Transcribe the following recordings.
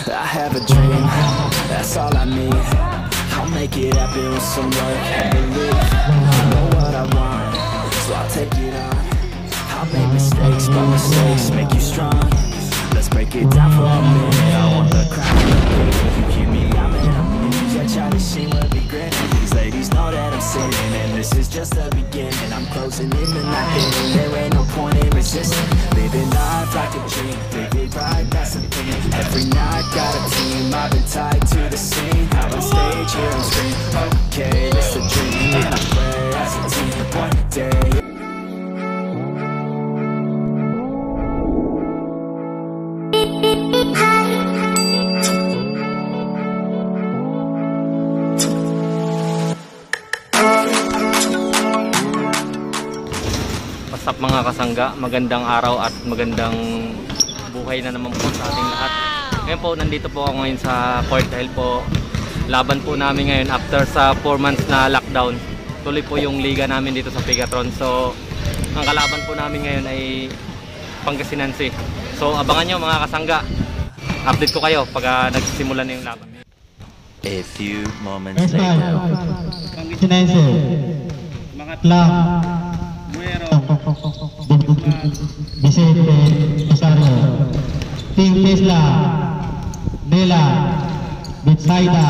I have a dream, that's all I need. I'll make it happen with some work and belief. I know what I want, so I'll take it on. I'll make mistakes, but mistakes make you strong. Let's break it down for a minute. I want the crowd to big. You hear me yelling, yeah, Charlie Sheen will be grinning. These ladies know that I'm sinning, and this is just the beginning. I'm closing in the night inning. There ain't no point in resisting. Living life like a dream, live it right, that's the thing. Every night got a team, I've been tied to the scene. Out on stage, here and scream, okay, it's a dream. And I pray as a team, one day. What's up mga kasangga, magandang araw at magandang buhay na naman po sa ating lahat. Ngayon po, nandito po ako ngayon sa court dahil po laban po namin ngayon after sa 4 months na lockdown. Tuloy po yung liga namin dito sa Pegatron. So, ang kalaban po namin ngayon ay Pangasinan C. So, abangan nyo mga kasangga. Update ko kayo pag nagsisimula na yung laban. A few moments later. Pangasinan C. Lang. Vicente Rosario, Team Tesla, Nela, Bitsaida,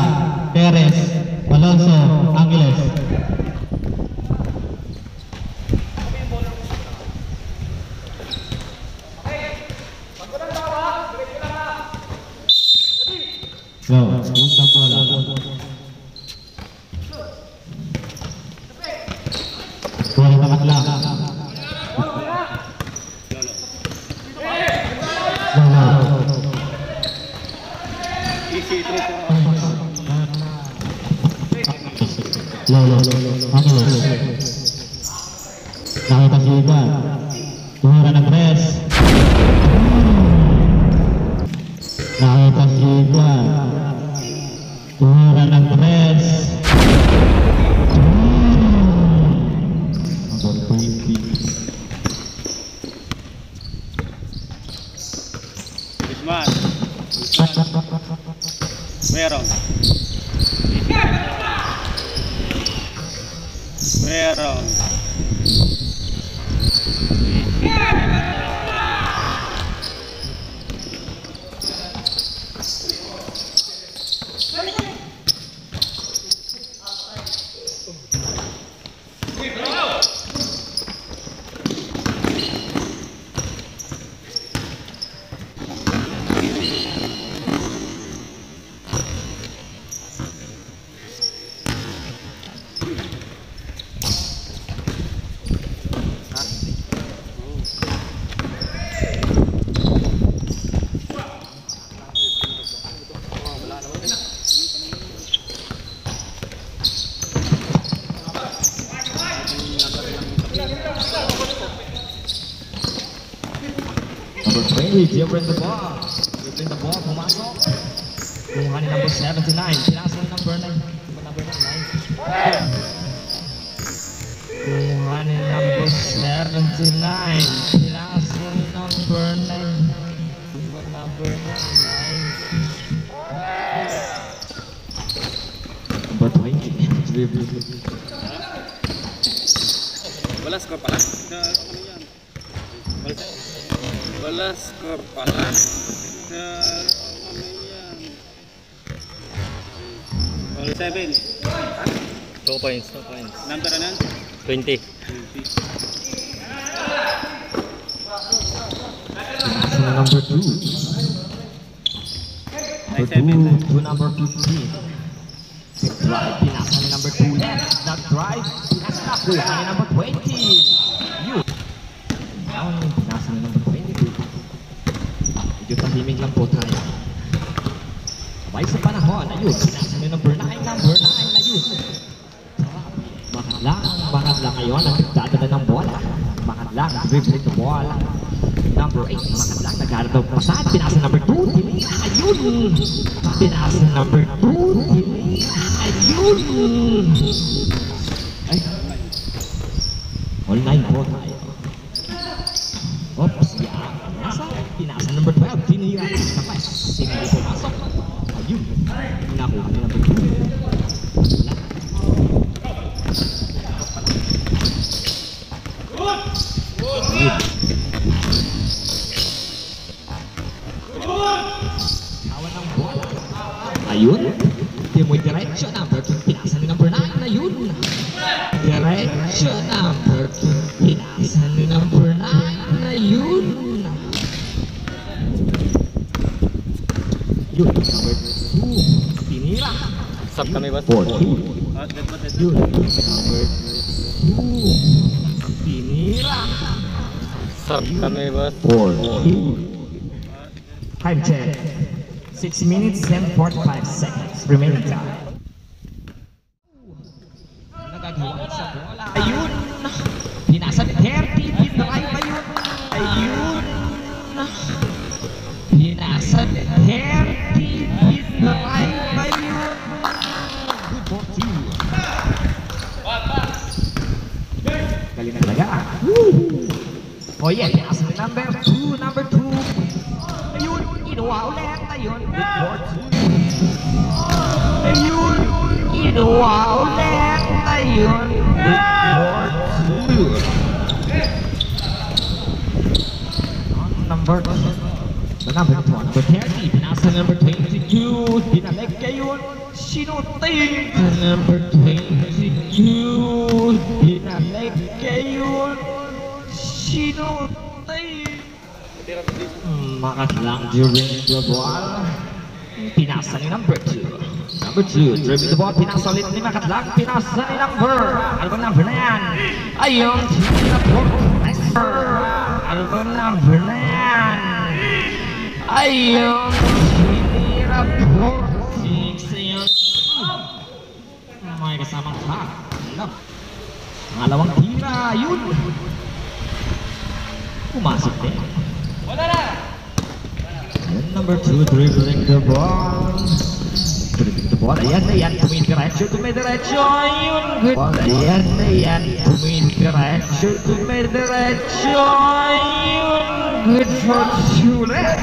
Perez, Alonso, Angeles. Go, punta bola. Bola pangatla. Lolo, nakita si Iba, tumira ng press. Nakita si Iba, tumira ng press. Guzman, Merong. Dia bring the ball. Dia bring the ball. Pumasok. Kumuha ni number 79. Pinasa ni number 9. Number 9. Kumuha ni number 79. Pinasa ni number 9. Number 9. Number 20. Balas skor palas. Balas skor palas. All 7. 2 points. Number ano? 20. Number 2. To number 15. Drive, pinasa ni number 2 left. That drive, pinasa na po ni number 20. You. Down, pinasa ni number 22. Medyo tahimik lang po tayo. Sabay sa panahon, ayun, pinasa ni number 9, ayun. Bangat lang ngayon, nagdadala ng bola. Bangat lang, dribbling the ball. Number 8, bangat lang, nagdadala ng pasad. Pinasa number 2, tinira, ayun. Pinasa number 2, tinira, ayun. Ay, all 9 po tayo. Oops, yeah. Pinasa number 12, tinira. Kapag, hindi pumasok. Ayun. Timoy diretso, number 2. Pinasa ni number 9. Ayun. Diretso, number 2. Pinasa ni number 9. Ayun. Yun, number 2. Tinira. Sub kami boss. 4-2. Dead ba, dead? Yun, number 2. Tinira. Sub kami boss. 4-2. Time check. 6 minutes and 45 seconds remaining time. Nagagawa sa bola. Ayun. Pinasa ni 30. Pindrive ayun. Ayun. Pinasa ni 30. Pindrive ayun. Good for 2. Galing na talaga. Oh yeah, pinasa ni number 2. Number 2. Ayun. Kinuha ulit. Ayun. Good for 2. Ayun. Kinuha ulit. Ayun. Good for 2. Number 2. The number 2. Number 30. Pinasa number 22. Binalik ayun. Sinuting. Number 22. Binalik ayun. Sinuting. Makatlang during the ball. Pinasa ni number 2. Number 2, dribbling the ball. Pinasa ulit ni Makatlang. Pinasa ni number. Ano bang number na yan? Ayun. Tinira po. Ano bang number na yan? Ayun. Tinira po. 6 ayun. May kasamang tag. Pangalawang tira. Ayun. Pumasok din. Number 2, dribbling the ball. Dribbling the ball. Ayan, ayan. Tumidiretso, tumidiretso. Ayun. Good. Ayan, ayan. Tumidiretso, tumidiretso. Ayun. Good for 2 ulit.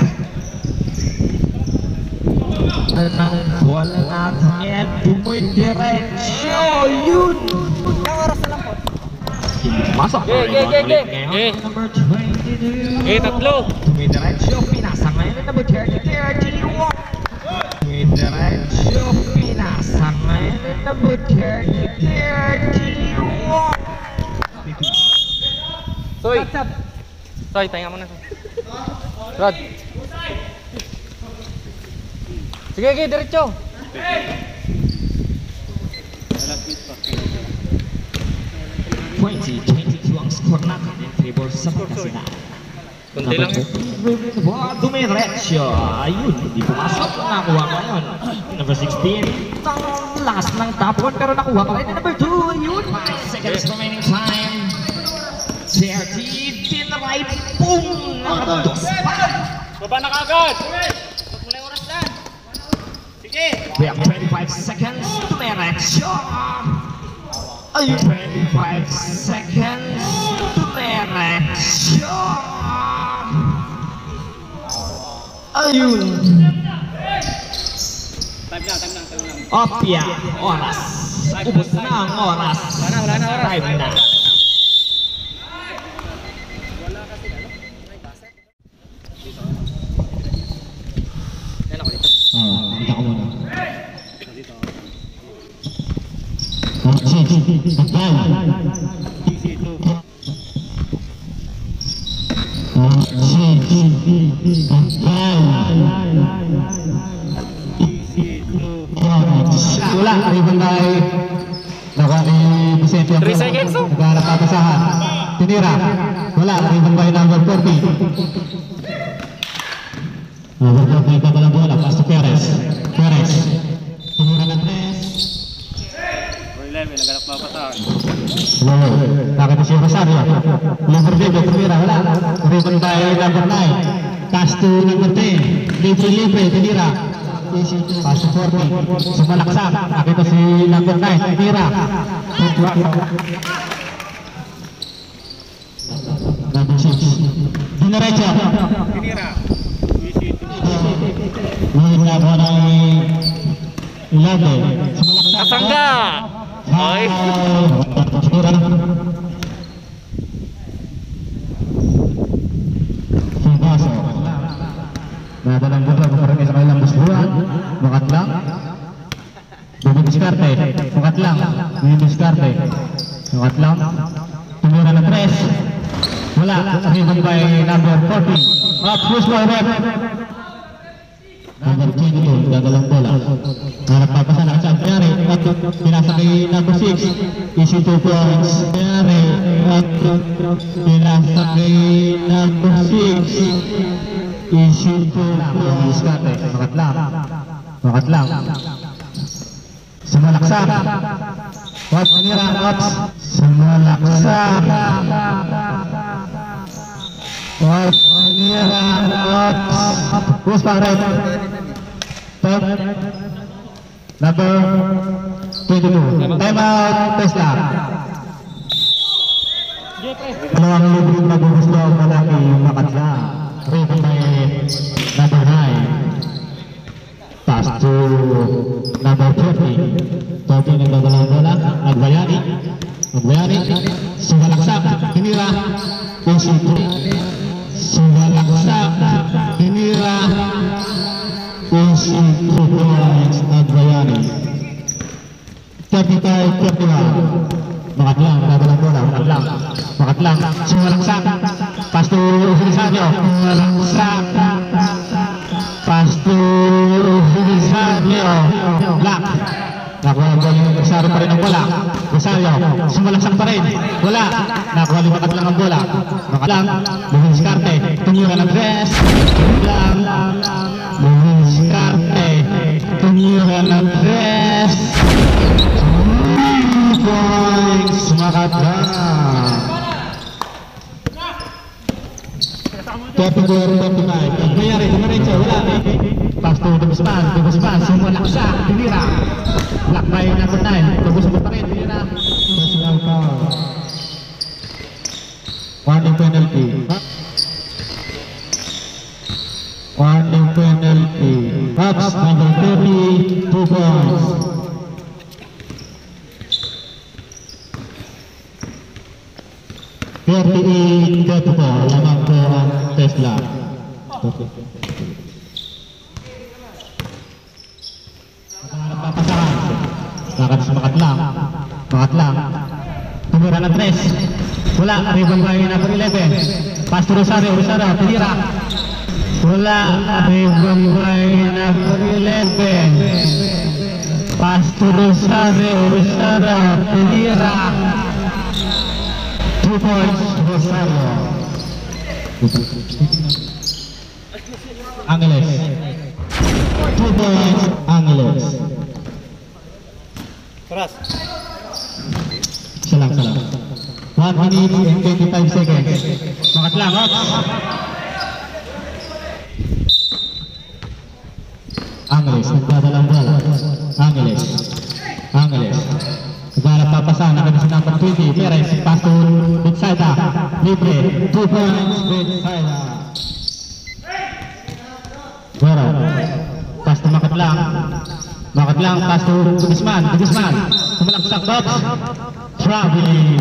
Anong bola natin yan. Tumidiretso. Ayun. Masok. Number 22. Tatlo. Tumidiretso, pinasa ngayon ng number 30, 31. Tumidiretso, pinasa ngayon ng number 30, 31. Soy. Soy, pahinga muna. Rod. Sige, sige, diretso. Last miss pa. 20-22 ang score natin in favor sa Pangasinan. Kunti lang. Dumiretso. Ayun, hindi pumasok. Nakuha ko yun. Number 16. Ang last ng top 1 pero nakuha ko rin. Number 2. Ayun. 5 seconds remaining time. 30. Tinry. Boom! Nakados pa. Baba na kagad! Huwag mo na yung oras dyan! Sige! We have 25 seconds. Dumiretso. Ayun. 25 seconds. Dumiretso. Ayun. Time lang. Opya, oras. Ubus na ang oras. Wala na oras. Time na. Yan ako dito. Kita ko muna. Wala, ribbon tayo. Nakaki-Vicente ang 3 seconds, oh. naghahanap papasahan. Tinira. Wala, ribbon by number 40. Number 40 pa pala bola, pass to Perez. Perez. Tinira ng 3. Or 11, naganap na pa sa akin. Wow, nakita siya Rosario. Number 10, tinira. Wala, ribbon by number 9. Pass to number 10. Libre, tinira. Pass to 40. Sa malaksak, nakita si number 9. Tinira. Number 6. Dinaretso. Tinira. Ngayon na po ng 11. Sa malaksak. Kasangga! Okay. Tinira. Nadalang buto, kung parang isa kailang busbuhan, makat lang. Makat lang. Didiskarte. Makat lang. Tumira na 3. Wala. Rebound by number 40. Up, push by rep. Number 22, gagalang bola. Harap papasa na sa Payari. At pinasa kay number 6. Easy 2 points. Payari. At pinasa kay number 6. Easy 2 points. Makat lang. Makat lang. Sumalaksak. Wat nira. Sumalaksak. Wat nira. Push back right. Number 22. Time out. Tesla. Dalawang libreng magugusto ang malaki yung Makat lang. Rebound by number 9. Pass to number 30. 30 nagdadalang bola. Agbayani. Sumalaksak. Hinira. Insitu. Sumalaksak. Hinira. Insitu points. Agbayani. 35-31. Makat lang. Nagdadalang bola. Makat lang. Sumalaksak. Pass to Felisario. Sumalaksak. Pass to Felisario. Black. Nakuha yung Rosario pa rin ang bola. Rosario. Sumalaksak pa rin. Wala. Nakuha yung Makat lang ang bola. Makat lang. Didiskarte. Tumira ng 3. Lang. Didiskarte. Tumira ng 3. 2 points. Makat lang. 34-35. Mayari, dumiretso, wala. Pass to Dubusman, sumalaksak, tinira. Black by number 9, Dubusman pa rin, tinira. Personal foul. Warning penalty. Ups, number 30, 2 points. Lamang po ang Tesla. Papasahan. Lakad sa Makat lang. Tumira ng 3. Wala. Rebound by number 11. Pass to Rosario. Tinira. Wala. Rebound by number 11. Pass to Rosario. Tinira. 2 points, Rosario. Angeles. 2 points, Angeles. Salam. 1 minute and 25 seconds. Makat lang, Angeles, nagdadalang bola. Angeles. Naglalap papasa, nakita sa number 20. Perez, pass to Betsaida. Libre, 2 points, Betsaida. Goro. Pass to Makat lang, pass to Guzman. Sumalaksak, box. Traveling.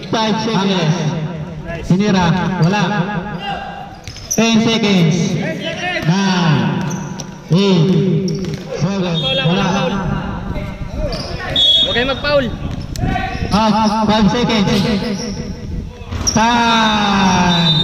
5 seconds. Sinira, wala. 10 seconds. 9, 8, 7, wala. Huwag kayo mag-foul. 5 seconds. Time.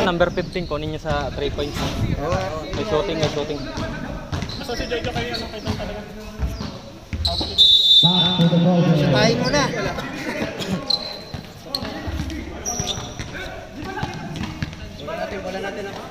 Number 15, kunin niya sa 3 points. May shooting, may shooting. Basta si Jojo kayo ano kayo talaga. Tayo muna. Wala natin ako.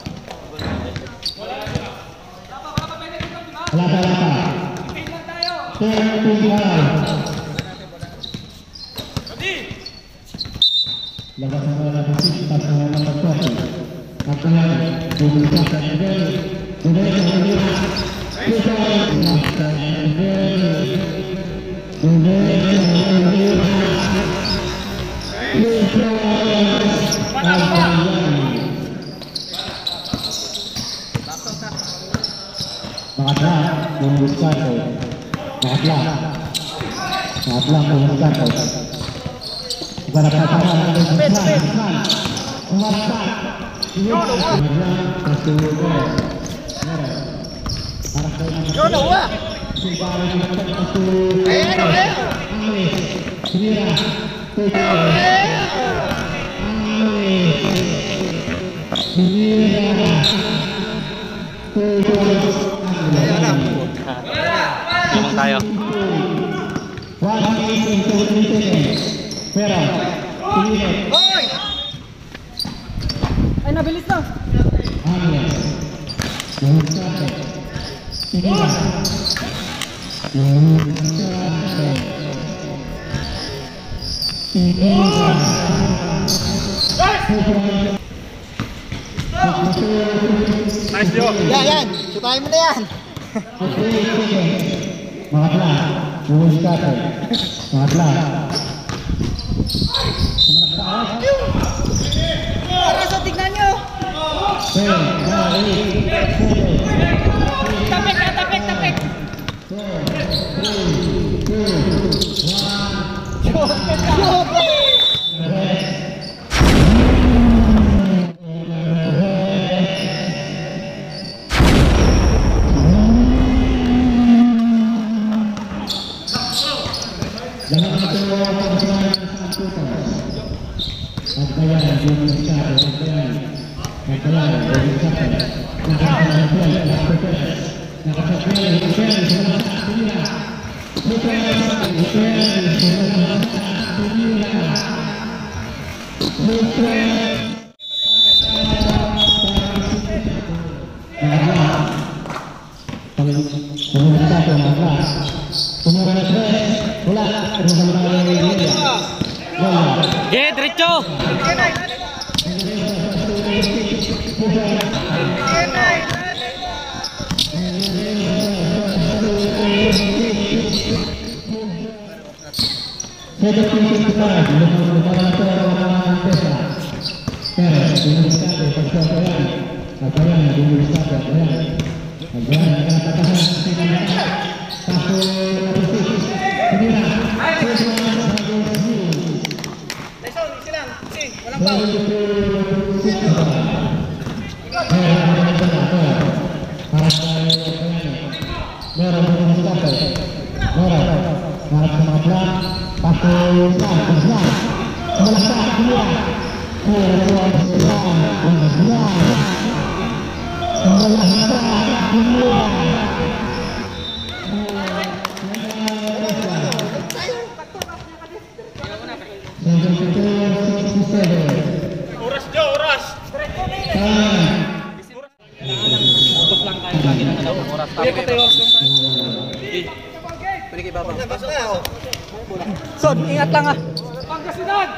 Lamang tayo. Hoy! Ay, nabilis na. Nice job. Yan. Sutahin mo na yan. Para sa tignan nyo. Tapik. Ge, diretso! Oras Jo, oras. Tutok lang tayo lagi ng oras tayo. Pwede kayo babang. Son, ingat lang ah. Pangasinan.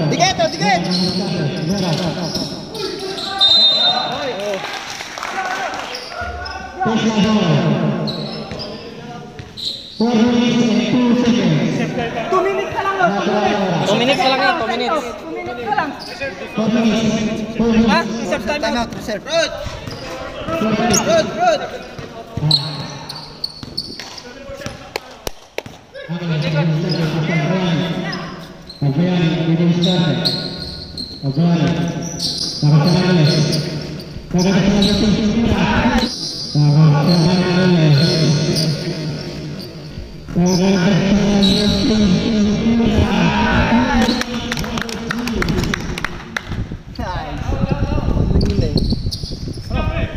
Dikit. 4 minutes and 2 seconds. 2 minutes ka lang, oh. 2 minutes. 2 minutes lang yan, 2 minutes. 2 minutes ka lang. 4 minutes. 4 minutes. Ha? Reserve time out. Reserve. Rod! Abriani, bidding started. Abriani, Nakasanales. Nakasanales.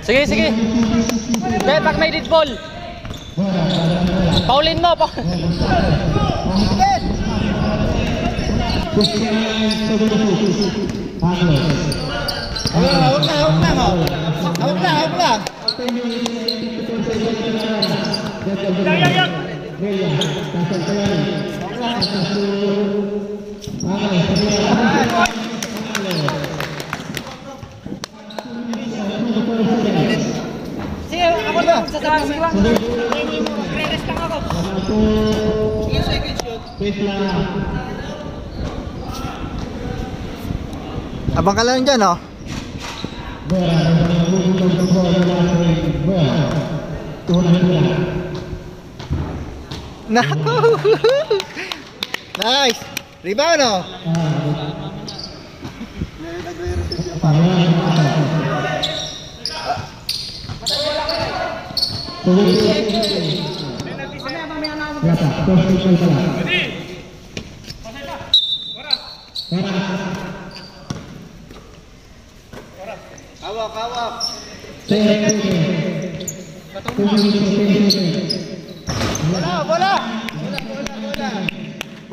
Sige, sige. Dahil pag may dead ball. Paulin mo. Hawak lang, oh. Hawak lang. Sige, ako na. Sasabi lang. Re-rest lang ako. Sige, second shoot. Abang ka lang dyan, oh. Naku! Nice! Rebound, oh. Hawak.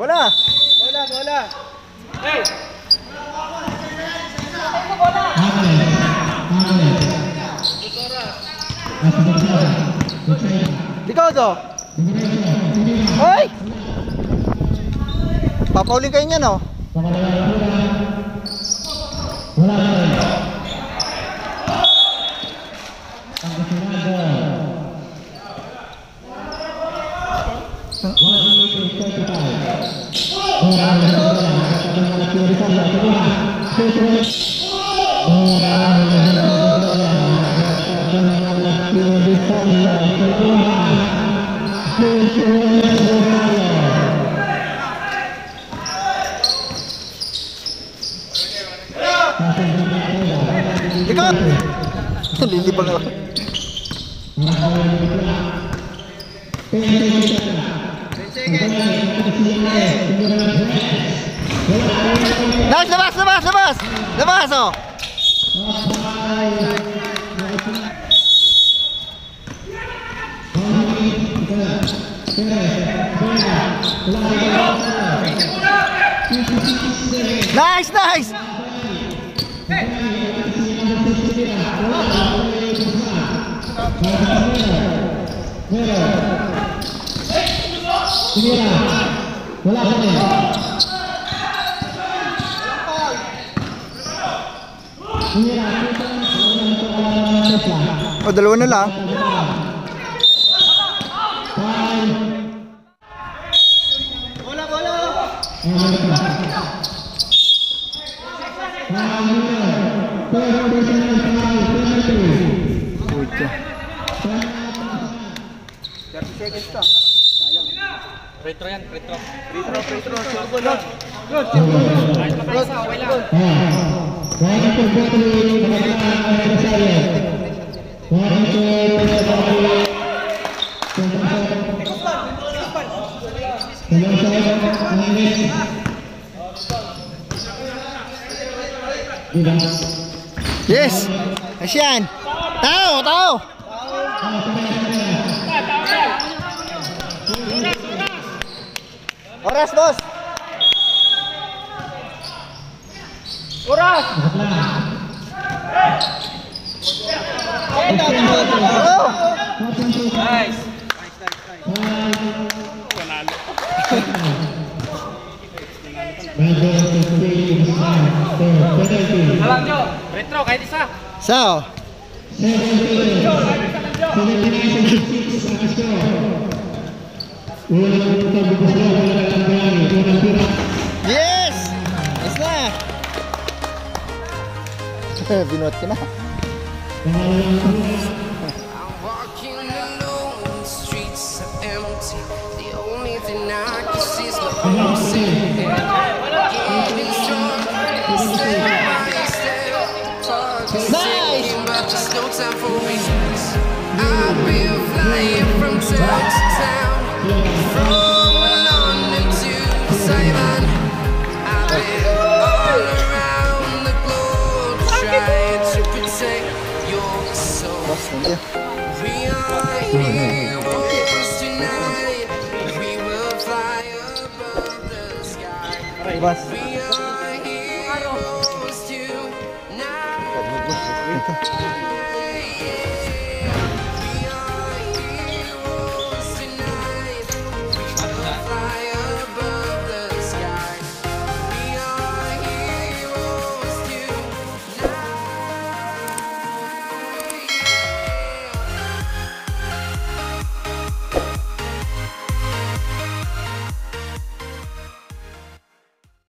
Bola. Hey. Ikaw to. Hoy! Papauling kayo niyan, oh. Ikaw! Lilibang ako. Nice, labas, oh. Nice. Wala ka na. O, dalawa na lang. Bola. Retro yan, retro. Yes. Asyan. Tao. Oras, boss. Oras. Nice. Alam nyo, retro kahit isa. So. Yes! Yes na! Binuhat ka na. Walking alone, the streets are empty. The only thing I can see is my own sin. Getting stronger, step by step. Target's ticking, but there's no time for weakness. I've been flying from town to town, from London to Taiwan. I've been all around the globe trying to protect your soul. We are heroes tonight. We will fly above the sky.